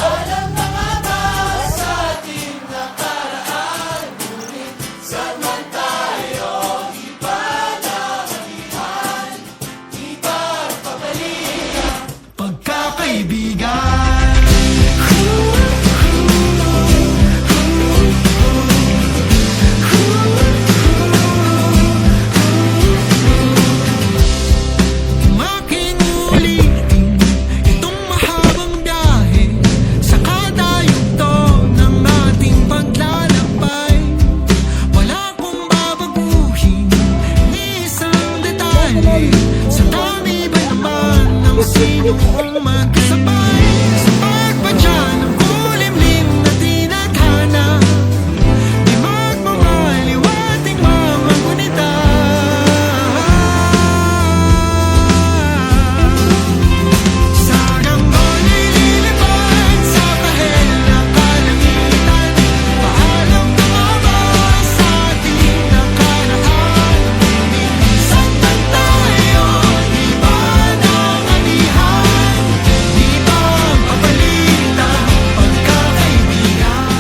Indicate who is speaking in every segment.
Speaker 1: Alam na nga ba sa ating nakaraan, ngunit saan tayo iba na malihan, iba ang pabalikan. Pagkakaibigan. Sa dami ba naman ng sino kong magkasabay sa pagpadya ng kulimlim na tinadhana, di magmamaliwating mga gunita. Sarang ba'y lilipad sa kahel na kalangitan? Paalam na nga ba sa ating nakaraan? Saan tayo iba ng anihan, iba ang papalita, pagkakaibigan.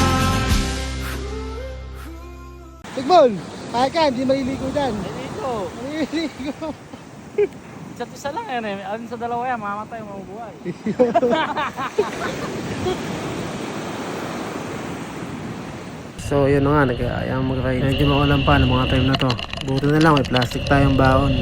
Speaker 2: Tigbol, kaya ka, hindi maliligo dyan.
Speaker 3: Dito.
Speaker 2: Maliligo.
Speaker 3: Isa't isa lang yan eh. Alin sa dalawa yan, mamatay, mabubuhay.
Speaker 4: So yun na nga, nag-aayang mag-ride. Medyo maulan pa ng mga time na to. Buti na lang, may plastic tayong baon.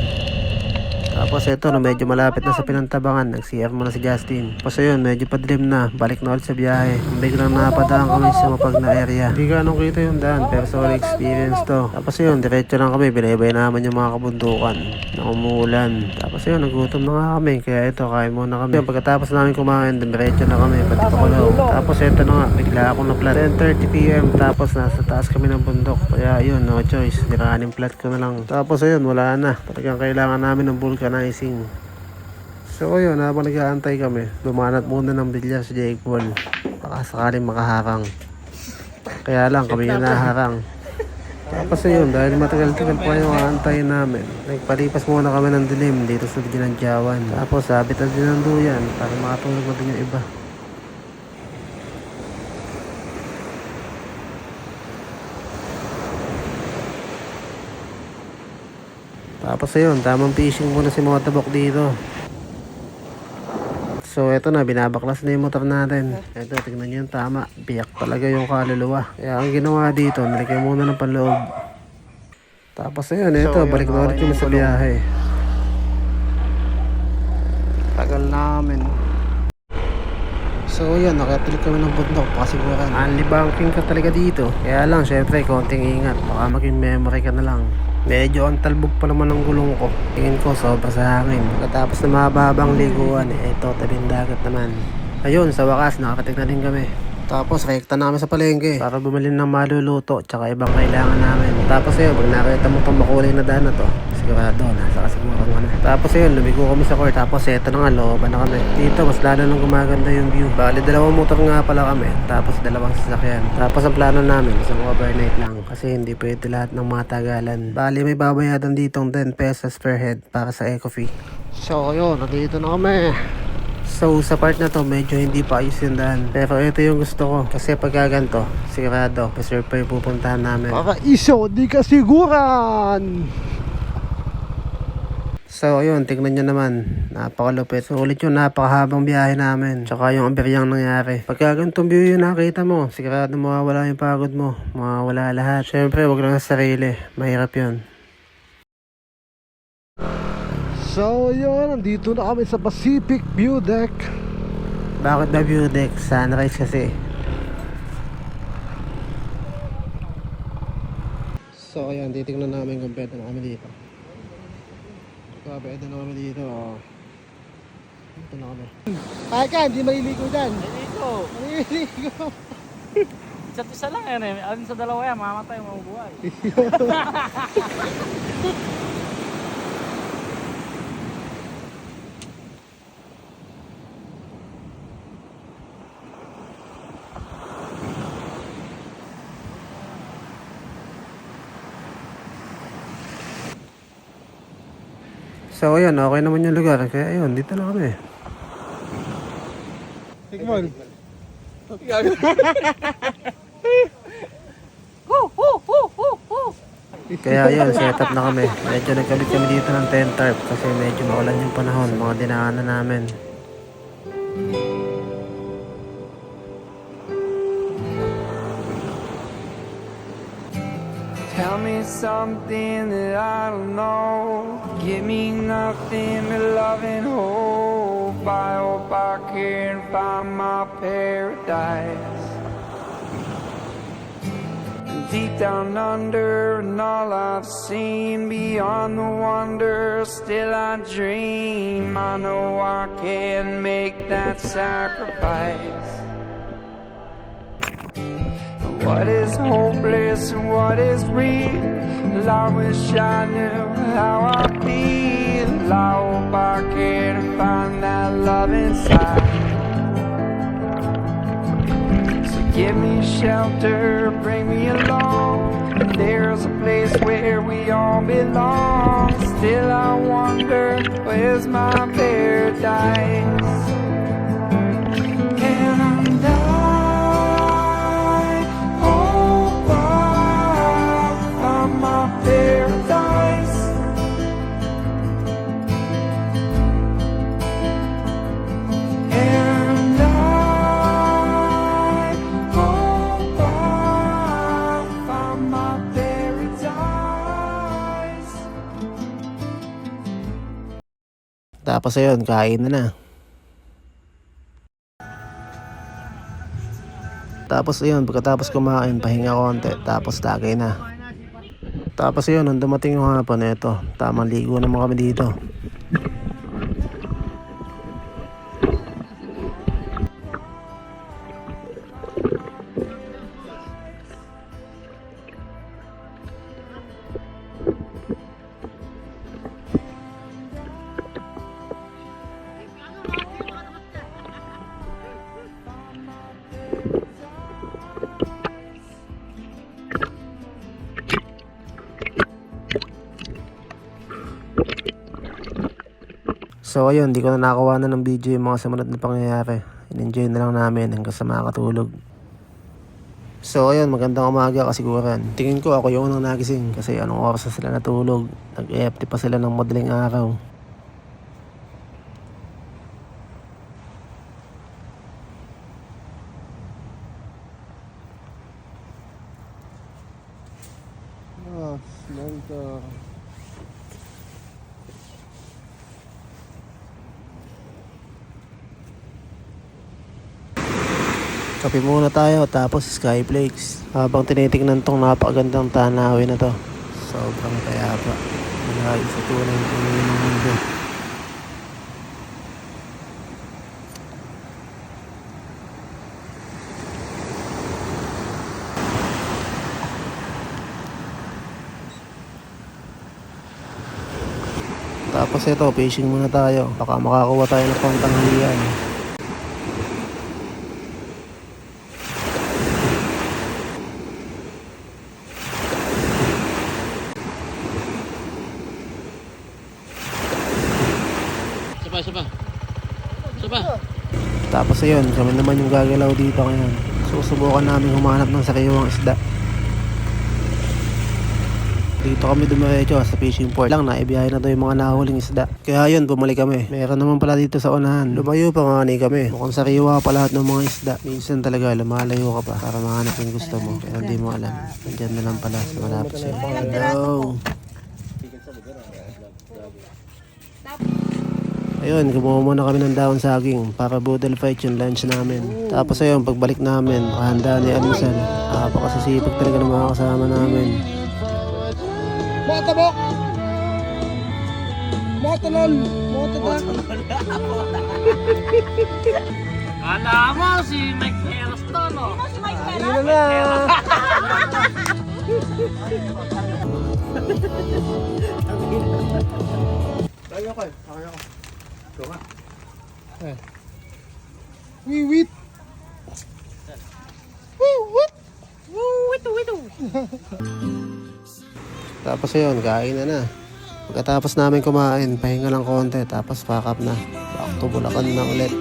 Speaker 4: Tapos ito, no, medyo malapit na sa pinantabangan. Nag-CR muna si Justin. Tapos ayun, medyo padilim na. Balik na ulit sa biyahe. Biglang napadaan kami sa mapag na area. Hindi ka anong kita yung daan, pero solid experience to. Tapos ayun, diretso lang kami. Binaybay naman yung mga kabundukan na umuulan. Tapos ayun, nagutom na nga kami. Kaya ito, kain muna kami. Yung pagkatapos namin kumain, diretso na kami. Pati Pakulaw. Tapos ito na nga, bigla akong na-flat. 10:30 PM. Tapos nasa taas kami ng bundok. Kaya ayun, no choice. Niraning flat ko na lang. Tapos ayun, wala na. Talagang kailangan namin ng vulcanizing. So ayun, habang nag-aantay kami, lumanat muna ng bilya si Jake Paul. Baka sakaling makaharang. Kaya lang kami yung naharang. Tapos ayun, dahil matagal-tagal pa yung aantayin namin, nagpalipas muna kami ng dilim dito sa Ginandyawan. Tapos sabit na din ng duyan para makatulog na din yung iba. Tapos ayun, tamang fishing muna si Motabok dito. So eto na, binabaklas na yung motor natin. Eto, tignan nyo yung tama. Biyak talaga yung kaluluwa. Kaya ang ginawa dito, nilagay muna ng panloob. Tapos ayun, eto, balik na ulit kami sa biyahe. Tagal namin. So yun, nakatulik kami ng bundok, pakasiguran. Only banking ka talaga dito. Kaya lang, syempre, konting ingat. Baka maging memory ka na lang. Medyo ang talbog pa naman ng gulong ko. Tingin ko sobra sa hangin. Pagkatapos na mahabang liguan, ito tabing dagat naman. Ayun, sa wakas nakakatik na din kami. Tapos rekta na kami sa palengke para bumili ng maluluto tsaka ibang kailangan namin. Tapos ayun, pag nakita mo itong makulay na daan na to, sigurado, nasa kasiguran ka na. Tapos ayun, lumigo kami sa court. Tapos eto na nga, looban na kami. Dito, mas lalo nang gumaganda yung view. Bali, dalawang motor nga pala kami. Tapos dalawang sasakyan. Tapos ang plano namin, isang overnight lang. Kasi hindi pwede lahat ng mga tagalan. Bali, may babayadan ditong 10 pesos per head para sa eco fee. So ayun, nandito na kami. So sa part na to, medyo hindi pa ayos yung daan. Pero ito yung gusto ko. Kasi pagka ganito, sigurado, reserve pa yung pupuntahan namin.
Speaker 2: Para iso, di kasiguran.
Speaker 4: So ayun, tignan nyo naman. Napakalupit. So ulit yung napakahabang biyahe namin. Tsaka yung aberyang nangyari. Pagka ganitong view yung nakita mo, sigurado mawawala yung pagod mo. Mawawala lahat. Syempre, wag lang sa sarili. Mahirap yun.
Speaker 2: So yun, nandito na kami sa Pacific View Deck.
Speaker 4: Bakit ba view deck? Sunrise kasi. So ayan, titignan namin kung pwede na kami dito. Pwede na kami dito. Dito na kami.
Speaker 2: Kaya ka, hindi maliligo dyan.
Speaker 3: Dito.
Speaker 2: Maliligo.
Speaker 3: Isa't isa lang yan eh. Alin sa dalawa yan, mamatay, mabubuhay.
Speaker 4: So ayun, okay naman yung lugar. Kaya ayun, dito na kami.
Speaker 2: Tigbol,
Speaker 4: Kaya yun, set up na kami. Medyo nagkabit kami dito ng tent tarp kasi medyo maulan yung panahon, mga dinaanan namin.
Speaker 1: Tell me something that I don't know. Give me nothing but love and hope. I hope I can find my paradise. And deep down under, and all I've seen beyond the wonder, still I dream. I know I can make that sacrifice. What is hopeless and what is real? I wish I knew how I feel. I hope I can find that love inside. So give me shelter, bring me along. There's a place where we all belong. Still I wonder, where's my paradise? Can I die? Paradise. And I hope I find my paradise.
Speaker 4: Tapos ayun, kain na. Tapos ayun, pagkatapos kumain, pahinga konti, tapos lagay na. Tapos yun, nung dumating yung hapon, eto, tamang ligo naman kami dito. So ayun, di ko na nakakuha na ng video yung mga sumunod na pangyayari. In-enjoy na lang namin hanggang sa makakatulog. So ayun, magandang umaga kasiguran. Tingin ko ako yung unang nagising kasi anong oras na sila natulog. Nag-EFT pa sila ng madaling araw. Kape muna tayo tapos skyflakes. Habang tinitingnan tong napakagandang tanawin na to. Sobrang kayapa. Malayo sa tunay ng mundo. Tapos ito, fishing muna tayo. Baka makakuha tayo ng pangtanghalian. Tapos ayun, kami naman yung gagalaw dito ngayon. Susubukan namin humanap ng sariwang isda. Dito kami dumiretso sa fishing port lang, naibiyahe na to yung mga nahuling isda. Kaya yun, bumalik kami. Meron naman pala dito sa unahan. Lumayo pa nga ni kami. Mukhang sariwa pa lahat ng mga isda. Minsan talaga lumalayo ka pa para mahanap yung gusto mo. Pero hindi mo alam. Nandiyan na lang pala sa malapit sa'yo. Hello! Ayun, kumuha muna kami ng daon saging para boodle fight yung lunch namin. Tapos ayun, pagbalik namin, makahanda ni almusal. Napakasisipag talaga ng mga kasama namin.
Speaker 2: Mga tabok! Mga talon! Mga tabok!
Speaker 3: Kala mo si Mike Peros to, no?
Speaker 2: Ayun na! Tayo ko eh. Tayo ko. Ito nga. Wiwit! Wiwit! Wiwit!
Speaker 4: Tapos ayun, kain na. Pagkatapos namin kumain, pahinga lang konti, tapos pack up na. Back to Bulacan na ulit.